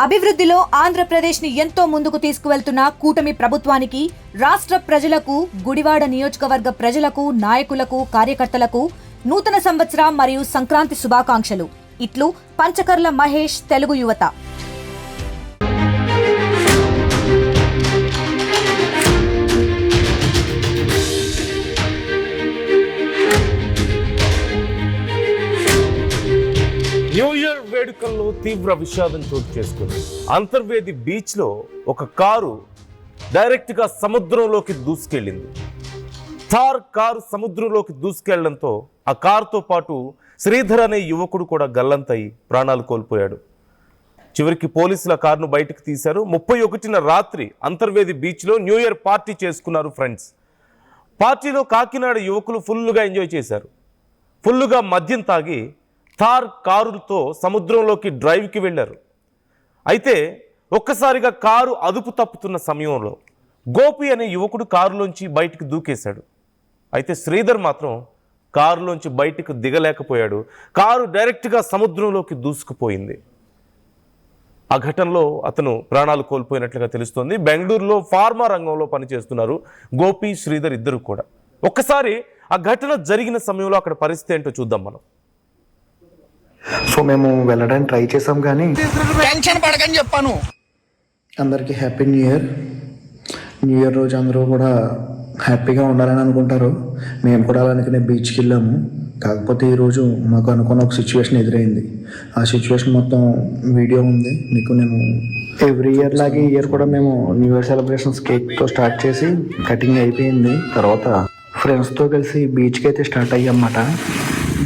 అభివృద్ధిలో ఆంధ్రప్రదేశ్ని ఎంతో ముందుకు తీసుకువెళ్తున్న కూటమి ప్రభుత్వానికి రాష్ట్ర ప్రజలకు, గుడివాడ నియోజకవర్గ ప్రజలకు, నాయకులకు, కార్యకర్తలకు నూతన సంవత్సర మరియు సంక్రాంతి శుభాకాంక్షలు. ఇట్లు పంచకర్ల మహేష్, తెలుగు యువత. న్యూ ఇయర్ వేడుకల్లో తీవ్ర విషాదం చోటు చేసుకుంది. అంతర్వేది బీచ్ లో ఒక కారు డైరెక్ట్ గా సముద్రంలోకి దూసుకెళ్లింది. థార్ కారు సముద్రంలోకి దూసుకెళ్లడంతో ఆ కారుతో పాటు శ్రీధర్ అనే యువకుడు కూడా గల్లంతయి ప్రాణాలు కోల్పోయాడు. చివరికి పోలీసుల కారును బయటకు తీశారు. 31న రాత్రి అంతర్వేది బీచ్ లో న్యూ ఇయర్ పార్టీ చేసుకున్నారు ఫ్రెండ్స్. పార్టీలో కాకినాడ యువకులు ఫుల్గా ఎంజాయ్ చేశారు. ఫుల్గా మద్యం తాగి థార్ కారుతో సముద్రంలోకి డ్రైవ్కి వెళ్ళారు. అయితే ఒక్కసారిగా కారు అదుపు తప్పుతున్న సమయంలో గోపి అనే యువకుడు కారులోంచి బయటకు దూకేశాడు. అయితే శ్రీధర్ మాత్రం కారులోంచి బయటకు దిగలేకపోయాడు. కారు డైరెక్ట్గా సముద్రంలోకి దూసుకుపోయింది. ఆ ఘటనలో అతను ప్రాణాలు కోల్పోయినట్లుగా తెలుస్తోంది. బెంగళూరులో ఫార్మా రంగంలో పనిచేస్తున్నారు గోపి, శ్రీధర్ ఇద్దరు కూడా. ఒక్కసారి ఆ ఘటన జరిగిన సమయంలో అక్కడ పరిస్థితి ఏంటో చూద్దాం మనం. సో మేము వెళ్ళడానికి ట్రై చేసాం, కానీ టెన్షన్ పడకని చెప్పాను. అందరికీ happy new year. New year రోజు అందరూ కూడా హ్యాపీగా ఉండాలని అనుకుంటారు. మేము కూడా అలానే బీచ్కి వెళ్ళాము. కాకపోతే ఈరోజు మాకు అనుకున్న ఒక సిచ్యువేషన్ ఎదురైంది. ఆ సిచ్యువేషన్ మొత్తం వీడియో ఉంది, మీకు నేను ఎవ్రీ ఇయర్ లాగే ఈ ఇయర్ కూడా మేము న్యూ ఇయర్ సెలబ్రేషన్స్ కేక్తో స్టార్ట్ చేసి కటింగ్ అయిపోయింది. తర్వాత ఫ్రెండ్స్తో కలిసి బీచ్కి అయితే స్టార్ట్ అయ్యామన్నమాట.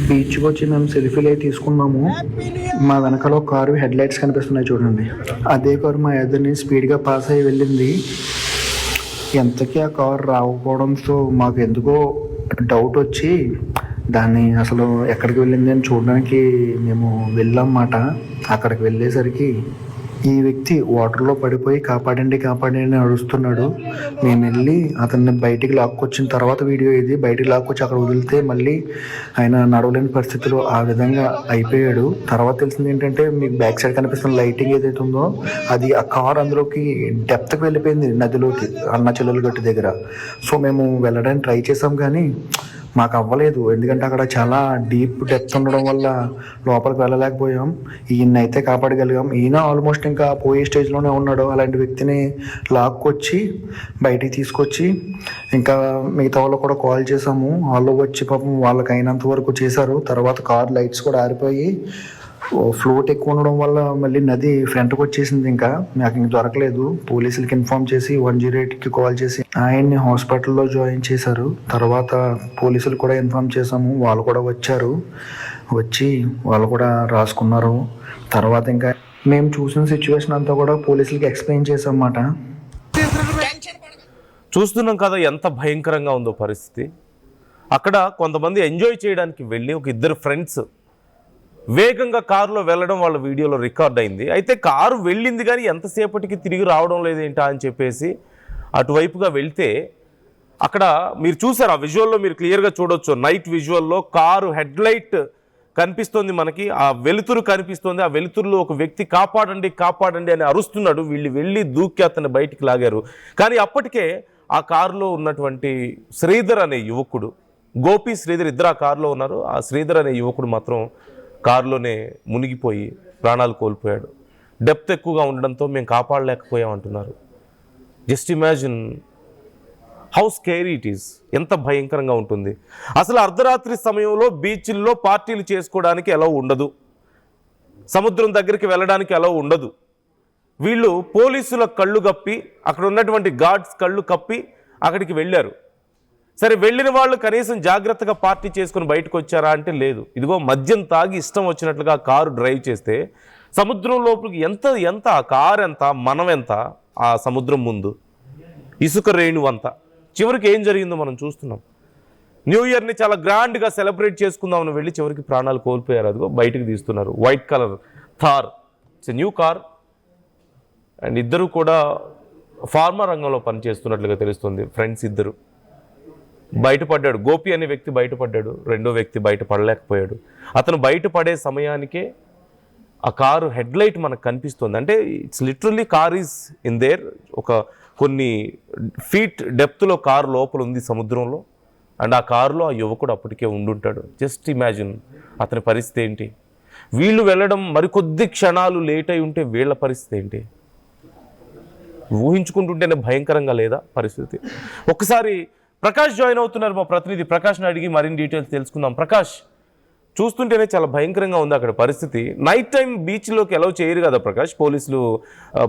బీచ్కి వచ్చి మేము సెల్ఫీలు అయితే తీసుకున్నాము. మా వెనకాల ఒక కారు హెడ్ లైట్స్ కనిపిస్తున్నాయి చూడండి. అదే కారు మా ఎదురుని స్పీడ్గా పాస్ అయ్యి వెళ్ళింది. ఎంతకీ ఆ కారు రాకపోవడంతో మాకు ఎందుకో డౌట్ వచ్చి దాన్ని అసలు ఎక్కడికి వెళ్ళింది అని చూడడానికి మేము వెళ్ళామన్నమాట. అక్కడికి వెళ్ళేసరికి ఈ వ్యక్తి వాటర్లో పడిపోయి కాపాడండి కాపాడండి అని అడుస్తున్నాడు. మేము వెళ్ళి అతన్ని బయటికి లాక్కొచ్చిన తర్వాత వీడియో ఇది, బయటికి లాక్కొచ్చి అక్కడ వదిలితే మళ్ళీ ఆయన నడవలేని పరిస్థితిలో ఆ విధంగా అయిపోయాడు. తర్వాత తెలిసింది ఏంటంటే, మీకు బ్యాక్ సైడ్ కనిపిస్తున్న లైటింగ్ ఏదైతే ఉందో అది ఆ కార్ అందులోకి డెప్త్కి వెళ్ళిపోయింది, నదిలోకి, అన్న చెల్లెలు గట్టు దగ్గర. సో మేము వెళ్ళడానికి ట్రై చేసాం, కానీ మాకు అవ్వలేదు. ఎందుకంటే అక్కడ చాలా డీప్ డెప్త్ ఉండడం వల్ల లోపలికి వెళ్ళలేకపోయాం. ఈయన అయితే కాపాడగలిగాం. ఈయన ఆల్మోస్ట్ ఇంకా పోయే స్టేజ్లోనే ఉన్నాడు. అలాంటి వ్యక్తిని లాక్కొచ్చి బయటికి తీసుకొచ్చి ఇంకా మిగతా వాళ్ళు కూడా కాల్ చేసాము. వాళ్ళు వచ్చి పాపం వాళ్ళకి అయినంత వరకు చేశారు. తర్వాత కార్ లైట్స్ కూడా ఆరిపోయి ఫ్లోట్ ఎక్కువ ఉండడం వల్ల మళ్ళీ నది ఫ్రంట్కి వచ్చేసింది. ఇంకా నాకు ఇంక దొరకలేదు. పోలీసులకి ఇన్ఫార్మ్ చేసి 108కి కాల్ చేసి ఆయన్ని హాస్పిటల్లో జాయిన్ చేశారు. తర్వాత పోలీసులు కూడా ఇన్ఫార్మ్ చేశాము. వాళ్ళు కూడా వచ్చారు. వచ్చి వాళ్ళు కూడా రాసుకున్నారు. తర్వాత ఇంకా మేము చూసిన సిచ్యువేషన్ అంతా కూడా పోలీసులకి ఎక్స్ప్లెయిన్ చేసామన్నమాట. చూస్తున్నాం కదా ఎంత భయంకరంగా ఉందో పరిస్థితి. అక్కడ కొంతమంది ఎంజాయ్ చేయడానికి వెళ్ళి ఒక ఇద్దరు ఫ్రెండ్స్ వేగంగా కారులో వెళ్ళడం వాళ్ళ వీడియోలో రికార్డ్ అయింది. అయితే కారు వెళ్ళింది కానీ ఎంతసేపటికి తిరిగి రావడం లేదేంటా అని చెప్పేసి అటువైపుగా వెళ్తే అక్కడ మీరు చూసారు, ఆ విజువల్లో మీరు క్లియర్గా చూడొచ్చు. నైట్ విజువల్లో కారు హెడ్ లైట్ కనిపిస్తుంది మనకి, ఆ వెలుతురు కనిపిస్తుంది. ఆ వెలుతురులో ఒక వ్యక్తి కాపాడండి కాపాడండి అని అరుస్తున్నాడు. వీళ్ళు వెళ్ళి దూకి అతన్ని బయటికి లాగారు. కానీ అప్పటికే ఆ కారులో ఉన్నటువంటి శ్రీధర్ అనే యువకుడు, గోపి శ్రీధర్ ఇద్దరు ఆ కారులో ఉన్నారు. ఆ శ్రీధర్ అనే యువకుడు మాత్రం కారులోనే మునిగిపోయి ప్రాణాలు కోల్పోయాడు. డెప్త్ ఎక్కువగా ఉండడంతో మేము కాపాడలేకపోయాం అంటున్నారు. Just imagine how scary it is. ఎంత భయంకరంగా ఉంటుంది. అసలు అర్ధరాత్రి సమయంలో బీచ్ల్లో పార్టీలు చేసుకోవడానికి ఎలా ఉండదు, సముద్రం దగ్గరికి వెళ్ళడానికి ఎలా ఉండదు. వీళ్ళు పోలీసుల కళ్ళు కప్పి, అక్కడ ఉన్నటువంటి గార్డ్స్ కళ్ళు కప్పి అక్కడికి వెళ్ళారు. సరే, వెళ్ళిన వాళ్ళు కనీసం జాగ్రత్తగా పార్టీ చేసుకుని బయటకు వచ్చారా అంటే లేదు. ఇదిగో మద్యం తాగి ఇష్టం వచ్చినట్లుగా కారు డ్రైవ్ చేస్తే సముద్రం లోపలికి ఎంత ఆ కారు ఎంత, మనం ఎంత ఆ సముద్రం ముందు, ఇసుక రేణు అంత. చివరికి ఏం జరిగిందో మనం చూస్తున్నాం. న్యూ ఇయర్ని చాలా గ్రాండ్గా సెలబ్రేట్ చేసుకుందామని వెళ్ళి చివరికి ప్రాణాలు కోల్పోయారు. అదిగో బయటకు తీస్తున్నారు. White colour Thar, it's a new car. And ఇద్దరు కూడా ఫార్మా రంగంలో పనిచేస్తున్నట్లుగా తెలుస్తుంది. ఫ్రెండ్స్ ఇద్దరు. బయటపడ్డాడు. గోపి అనే వ్యక్తి బయటపడ్డాడు. రెండో వ్యక్తి బయటపడలేకపోయాడు. అతను బయటపడే సమయానికే ఆ కారు హెడ్ లైట్ మనకు కనిపిస్తుంది. అంటే it's literally car is in there. ఒక కొన్ని ఫీట్ డెప్త్లో కారు లోపల ఉంది సముద్రంలో. అండ్ ఆ కారులో ఆ యువకుడు అప్పటికే ఉండుంటాడు. జస్ట్ ఇమాజిన్ అతని పరిస్థితి ఏంటి. వీళ్ళు వెళ్ళడం మరికొద్ది క్షణాలు లేట్ అయి ఉంటే వీళ్ళ పరిస్థితి ఏంటి. ఊహించుకుంటుంటేనే భయంకరంగా లేదా పరిస్థితి. ఒక్కసారి ప్రకాష్ జాయిన్ అవుతున్నారు. మా ప్రతినిధి ప్రకాష్ని అడిగి మరిన్ని డీటెయిల్స్ తెలుసుకుందాం. ప్రకాష్, చూస్తుంటేనే చాలా భయంకరంగా ఉంది అక్కడ పరిస్థితి. నైట్ టైం బీచ్లోకి ఎలా చేయరు కదా ప్రకాష్ పోలీసులు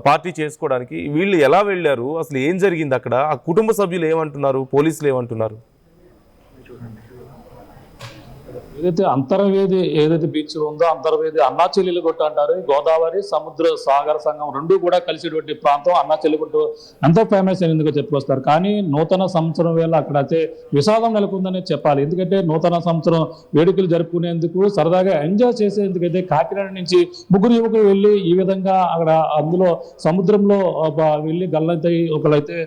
పార్టీ చేసుకోవడానికి. వీళ్ళు ఎలా వెళ్ళారు, అసలు ఏం జరిగింది అక్కడ, ఆ కుటుంబ సభ్యులు ఏమంటున్నారు, పోలీసులు ఏమంటున్నారు? ఏదైతే అంతర్వేది ఏదైతే బీచ్ ఉందో అంతర్వేది అన్నా చెల్లెలుగుట్టు అంటారు. గోదావరి సముద్ర సాగర సంఘం రెండు కూడా కలిసేటువంటి ప్రాంతం అన్నా చెల్లెగుట్టు ఎంతో ఫేమస్ ఎందుకు చెప్పుకొస్తారు. కానీ నూతన సంవత్సరం వేళ అక్కడ అయితే విషాదం నెలకొందని చెప్పాలి. ఎందుకంటే నూతన సంవత్సరం వేడుకలు జరుపుకునేందుకు సరదాగా ఎంజాయ్ చేసేందుకైతే కాకినాడ నుంచి ముగ్గురు యువకులు వెళ్ళి ఈ విధంగా అక్కడ అందులో సముద్రంలో వెళ్ళి గల్లంతై ఒకళ్ళైతే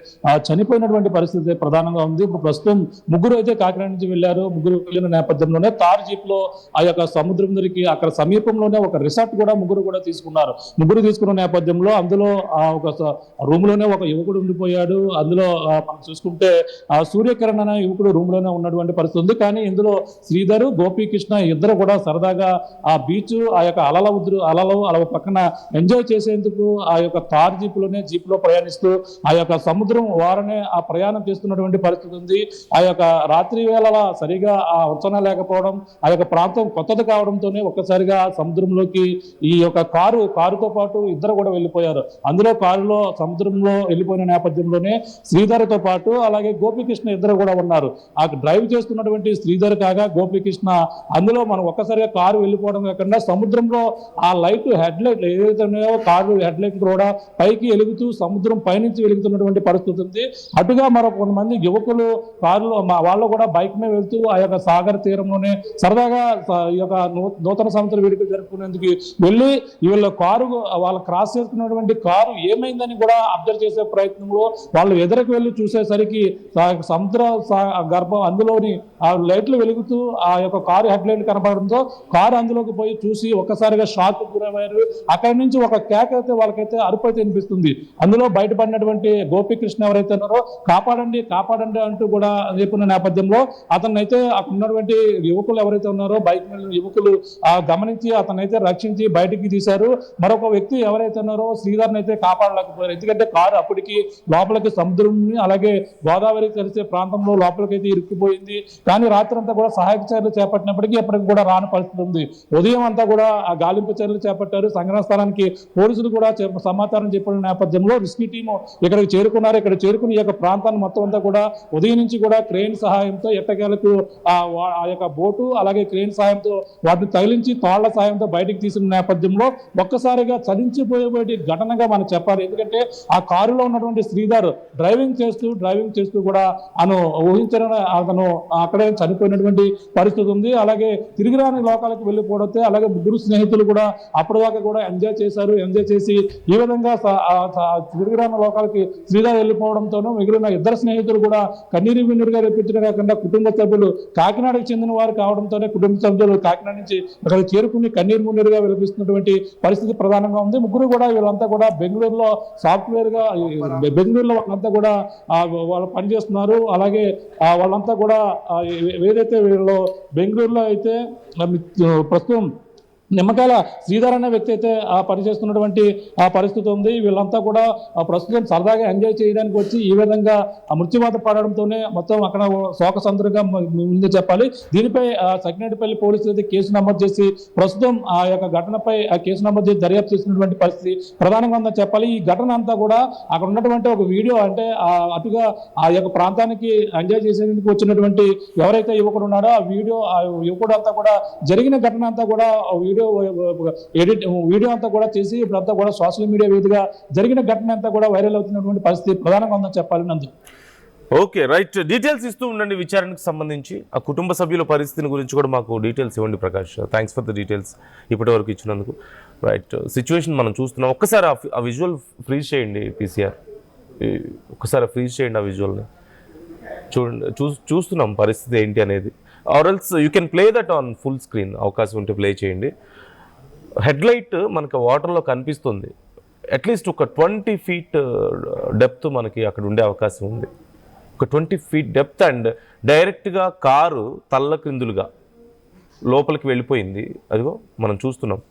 చనిపోయినటువంటి పరిస్థితి ప్రధానంగా ఉంది. ఇప్పుడు ప్రస్తుతం ముగ్గురు అయితే కాకినాడ నుంచి వెళ్ళారు. ముగ్గురు వెళ్ళిన నేపథ్యంలోనే కార్ జీప్ లో ఆ యొక్క సముద్రం దగ్గరికి అక్కడ సమీపంలోనే ఒక రిసార్ట్ కూడా ముగ్గురు కూడా తీసుకున్నారు. ముగ్గురు తీసుకున్న నేపథ్యంలో అందులో ఒక రూమ్ లోనే ఒక యువకుడు ఉండిపోయాడు. అందులో మనం చూసుకుంటే సూర్యకిరణ్ అనే యువకుడు రూమ్ లోనే ఉన్నటువంటి పరిస్థితి ఉంది. కానీ ఇందులో శ్రీధర్, గోపీకృష్ణ ఇద్దరు కూడా సరదాగా ఆ బీచ్ ఆ యొక్క అలలు అలా పక్కన ఎంజాయ్ చేసేందుకు ఆ యొక్క కార్ జీప్ లో ప్రయాణిస్తూ ఆ యొక్క సముద్రం వారనే ఆ ప్రయాణం చేస్తున్నటువంటి పరిస్థితి ఉంది. ఆ యొక్క రాత్రి వేళ సరిగా ఆ ఉచ్చన లేకపోవడం, ఆ యొక్క ప్రాంతం కొత్తది కావడంతోనే ఒక్కసారిగా సముద్రంలోకి ఈ యొక్క కారుతో పాటు ఇద్దరు కూడా వెళ్ళిపోయారు. అందులో కారులో సముద్రంలో వెళ్ళిపోయిన నేపథ్యంలోనే శ్రీధర్తో పాటు అలాగే గోపీకృష్ణ ఇద్దరు కూడా ఉన్నారు. ఆ డ్రైవ్ చేస్తున్నటువంటి శ్రీధర్ కాగా గోపీకృష్ణ అందులో మనం ఒక్కసారిగా కారు వెళ్ళిపోవడం కాకుండా సముద్రంలో ఆ లైట్ హెడ్ లైట్ ఏదైతే ఉన్నాయో కారు హెడ్ లైట్ కూడా పైకి వెలుగుతూ సముద్రం పైనుంచి వెలుగుతున్నటువంటి పరిస్థితి ఉంది. అటుగా మరో కొంతమంది యువకులు కారులో వాళ్ళు కూడా బైక్ మీద వెళ్తూ ఆ యొక్క సాగర్ తీరంలోనే సరదాగా ఈ యొక్క నూతన సంవత్సర వేడుకలు జరుపుకునేందుకు వెళ్ళి వీళ్ళ కారు వాళ్ళ క్రాస్ చేసుకున్నటువంటి కారు ఏమైందని కూడా అబ్జర్వ్ చేసే ప్రయత్నంలో వాళ్ళు ఎదురకు వెళ్ళి చూసేసరికి సముద్ర గర్భం అందులోని ఆ లైట్లు వెలుగుతూ ఆ యొక్క కారు హెడ్ లైట్ కనపడడంతో కారు అందులోకి పోయి చూసి ఒక్కసారిగా షాక్ గురయ్యారు. అక్కడి నుంచి ఒక కేక్ అయితే వాళ్ళకైతే అరుపు అయితే వినిపిస్తుంది. అందులో బయటపడినటువంటి గోపీకృష్ణ ఎవరైతే ఉన్నారో కాపాడండి కాపాడండి అంటూ కూడా చెప్పిన నేపథ్యంలో అతన్ని అయితే అక్కడ ఉన్నటువంటి యువకులు ఎవరైతే ఉన్నారో బైక్ మీద యువకులు గమనించి అతనైతే రక్షించి బయటికి తీశారు. మరొక వ్యక్తి ఎవరైతే ఉన్నారో శ్రీధర్ని అయితే కాపాడలేకపోయారు. ఎందుకంటే కారు అప్పటికి లోపలికి సముద్రం అలాగే గోదావరి కలిసే ప్రాంతంలో లోపలికైతే ఇరుక్కుపోయింది. కానీ రాత్రి అంతా కూడా సహాయక చర్యలు చేపట్టినప్పటికీ ఎప్పటికి కూడా రాని పరిస్థితి ఉంది. ఉదయం అంతా కూడా ఆ గాలింపు చర్యలు చేపట్టారు. సంఘటన స్థలానికి పోలీసులు కూడా సమాచారం చెప్పిన నేపథ్యంలో రెస్క్యూ టీము ఇక్కడికి చేరుకున్నారు. ఇక్కడ చేరుకుని ఈ యొక్క ప్రాంతాన్ని మొత్తం అంతా కూడా ఉదయం నుంచి కూడా క్రేన్ సహాయంతో ఎట్టకేలకు ఆ యొక్క బోటు అలాగే క్రేన్ సాయంతో వాటిని తగిలించి తాళ్ల సాయంతో బయటికి తీసిన నేపథ్యంలో ఒక్కసారిగా చలించిపోయే ఘటనగా మనం చెప్పాలి. ఎందుకంటే ఆ కారులో ఉన్నటువంటి శ్రీధర్ డ్రైవింగ్ చేస్తూ కూడా అతను అక్కడే చనిపోయినటువంటి పరిస్థితి ఉంది. అలాగే తిరిగి రాని లోకాలకు వెళ్ళిపోవడంతో అలాగే ముగ్గురు స్నేహితులు కూడా అప్పటిదాకా కూడా ఎంజాయ్ చేసి ఈ విధంగా తిరిగి రాని లోకాలకి శ్రీధర్ వెళ్ళిపోవడంతోనూ మిగిలిన ఇద్దరు స్నేహితులు కూడా కన్నీరు విన్నీరుగా రెప్పించడం కాకుండా కుటుంబ సభ్యులు కాకినాడకు చెందిన వారు కావడంతోనే కుటుంబ సభ్యులు కాకినాడ నుంచి అక్కడ చేరుకుని కన్నీరు మున్నీరుగా విలపిస్తున్నటువంటి పరిస్థితి ప్రధానంగా ఉంది. ముగ్గురు కూడా వీళ్ళంతా కూడా బెంగళూరులో బెంగళూరులో వాళ్ళంతా కూడా వాళ్ళు పనిచేస్తున్నారు. అలాగే వాళ్ళంతా కూడా ఏదైతే వీళ్ళు బెంగళూరులో అయితే ప్రస్తుతం నిమ్మకాయల శ్రీధర్ అనే వ్యక్తి అయితే పనిచేస్తున్నటువంటి పరిస్థితి ఉంది. వీళ్ళంతా కూడా ప్రస్తుతం సరదాగా ఎంజాయ్ చేయడానికి వచ్చి ఈ విధంగా మృత్యువాత పడడంతోనే మొత్తం అక్కడ శోకసంద్రంగా ముందు చెప్పాలి. దీనిపై సకినేటిపల్లి పోలీసులు అయితే కేసు నమోదు చేసి ప్రస్తుతం ఆ యొక్క ఘటనపై కేసు నమోదు చేసి దర్యాప్తు చేసినటువంటి పరిస్థితి ప్రధానంగా ఉందని చెప్పాలి. ఈ ఘటన అంతా కూడా అక్కడ ఉన్నటువంటి ఒక వీడియో అంటే అటుగా ఆ యొక్క ప్రాంతానికి ఎంజాయ్ చేసేందుకు వచ్చినటువంటి ఎవరైతే యువకుడు ఉన్నారో ఆ యువకుడు అంతా కూడా జరిగిన ఘటన అంతా కూడా వీడియో అంతా కూడా చేసి ఇప్పుడంతా కూడా సోషల్ మీడియా వేదికగా జరిగిన ఘటన అంతా కూడా వైరల్ అవుతున్నటువంటి పరిస్థితి ప్రధానంగా ఉందని చెప్పాలి. నందు ఓకే, రైట్. డీటెయిల్స్ ఇస్తూ ఉండండి విచారణకు సంబంధించి. ఆ కుటుంబ సభ్యుల పరిస్థితిని గురించి కూడా మాకు డీటెయిల్స్ ఇవ్వండి Prakash. Thanks for the details ఇప్పటి వరకు ఇచ్చినందుకు. రైట్, సిచ్యువేషన్ మనం చూస్తున్నాం. ఒక్కసారి ఆ విజువల్ ఫ్రీజ్ చేయండి పీసీఆర్, ఒక్కసారి ఫ్రీజ్ చేయండి ఆ విజువల్ని. చూడండి, చూస్తున్నాం పరిస్థితి ఏంటి అనేది. Or else you can play that on full screen, అవకాశం ఉంటే ప్లే చేయండి. హెడ్లైట్ మనకు వాటర్లో కనిపిస్తుంది. అట్లీస్ట్ ఒక 20 feet డెప్త్ మనకి అక్కడ ఉండే అవకాశం ఉంది. ఒక 20 feet డెప్త్ అండ్ డైరెక్ట్గా కారు తల్ల క్రిందులుగా లోపలికి వెళ్ళిపోయింది. అదిగో మనం చూస్తున్నాం.